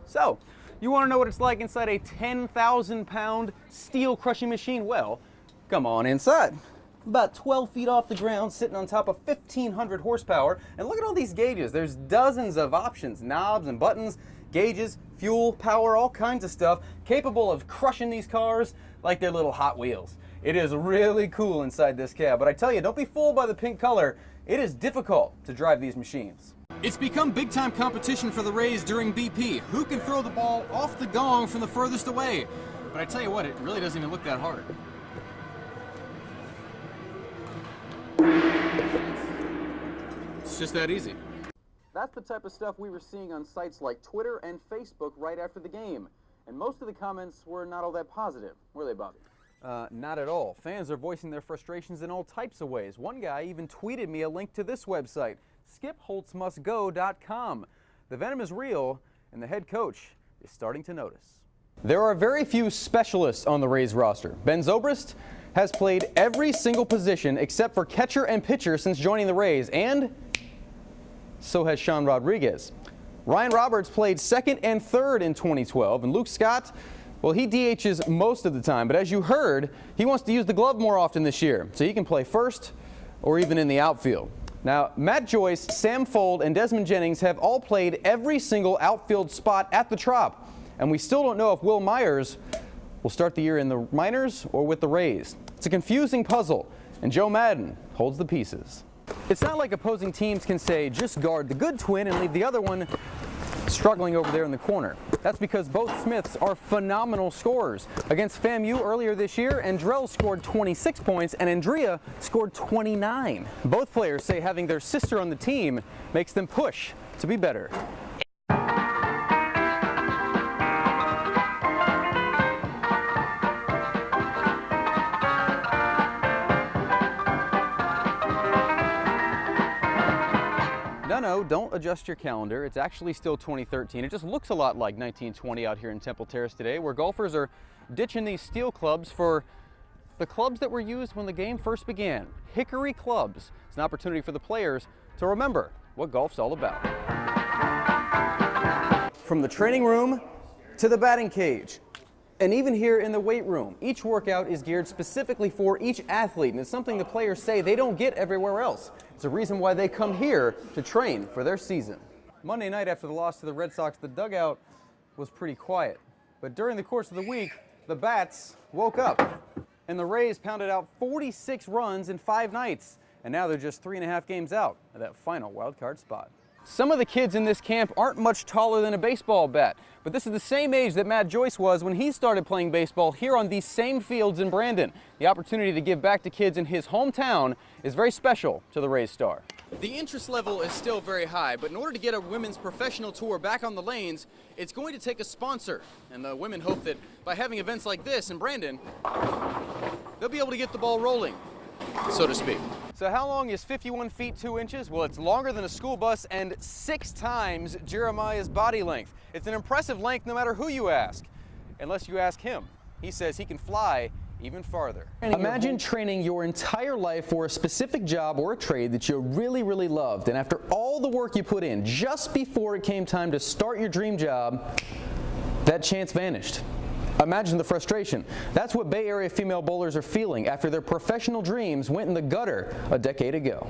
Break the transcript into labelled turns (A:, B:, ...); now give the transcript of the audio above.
A: So, you want to know what it's like inside a 10,000-pound steel crushing machine? Well, come on inside. About 12 feet off the ground, sitting on top of 1,500 horsepower. And look at all these gauges. There's dozens of options, knobs and buttons, gauges, fuel, power, all kinds of stuff, capable of crushing these cars like they're little Hot Wheels. It is really cool inside this cab, but I tell you, don't be fooled by the pink color. It is difficult to drive these machines. It's become big-time competition for the Rays during BP. Who can throw the ball off the gong from the furthest away? But I tell you what, it really doesn't even look that hard. It's just that easy. That's the type of stuff we were seeing on sites like Twitter and Facebook right after the game. And most of the comments were not all that positive, were they, Bobby? Not at all. Fans are voicing their frustrations in all types of ways. One guy even tweeted me a link to this website, skipholtzmustgo.com. The venom is real, and the head coach is starting to notice. There are very few specialists on the Rays roster. Ben Zobrist has played every single position except for catcher and pitcher since joining the Rays, and so has Sean Rodriguez. Ryan Roberts played second and third in 2012, and Luke Scott, well, he DHs most of the time, but as you heard, he wants to use the glove more often this year, so he can play first or even in the outfield. Now, Matt Joyce, Sam Fold, and Desmond Jennings have all played every single outfield spot at the Trop, and we still don't know if Will Myers will start the year in the minors or with the Rays. It's a confusing puzzle, and Joe Madden holds the pieces. It's not like opposing teams can say, just guard the good twin and leave the other one struggling over there in the corner. That's because both Smiths are phenomenal scorers. Against FAMU earlier this year, Andrell scored 26 points and Andrea scored 29. Both players say having their sister on the team makes them push to be better. No, don't adjust your calendar. It's actually still 2013. It just looks a lot like 1920 out here in Temple Terrace today, where golfers are ditching these steel clubs for the clubs that were used when the game first began. Hickory clubs. It's an opportunity for the players to remember what golf's all about. From the training room to the batting cage, and even here in the weight room, each workout is geared specifically for each athlete, and it's something the players say they don't get everywhere else. It's a reason why they come here to train for their season. Monday night after the loss to the Red Sox, the dugout was pretty quiet. But during the course of the week, the Bats woke up, and the Rays pounded out 46 runs in 5 nights, and now they're just 3.5 games out of that final wild card spot. Some of the kids in this camp aren't much taller than a baseball bat, but this is the same age that Matt Joyce was when he started playing baseball here on these same fields in Brandon. The opportunity to give back to kids in his hometown is very special to the Rays star. The interest level is still very high, but in order to get a women's professional tour back on the lanes, it's going to take a sponsor. And the women hope that by having events like this in Brandon, they'll be able to get the ball rolling, so to speak. So how long is 51 feet 2 inches? Well, it's longer than a school bus and 6 times Jeremiah's body length. It's an impressive length no matter who you ask, unless you ask him. He says he can fly even farther. Imagine training your entire life for a specific job or a trade that you really, really loved, and after all the work you put in, just before it came time to start your dream job, that chance vanished. Imagine the frustration. That's what Bay Area female bowlers are feeling after their professional dreams went in the gutter a decade ago.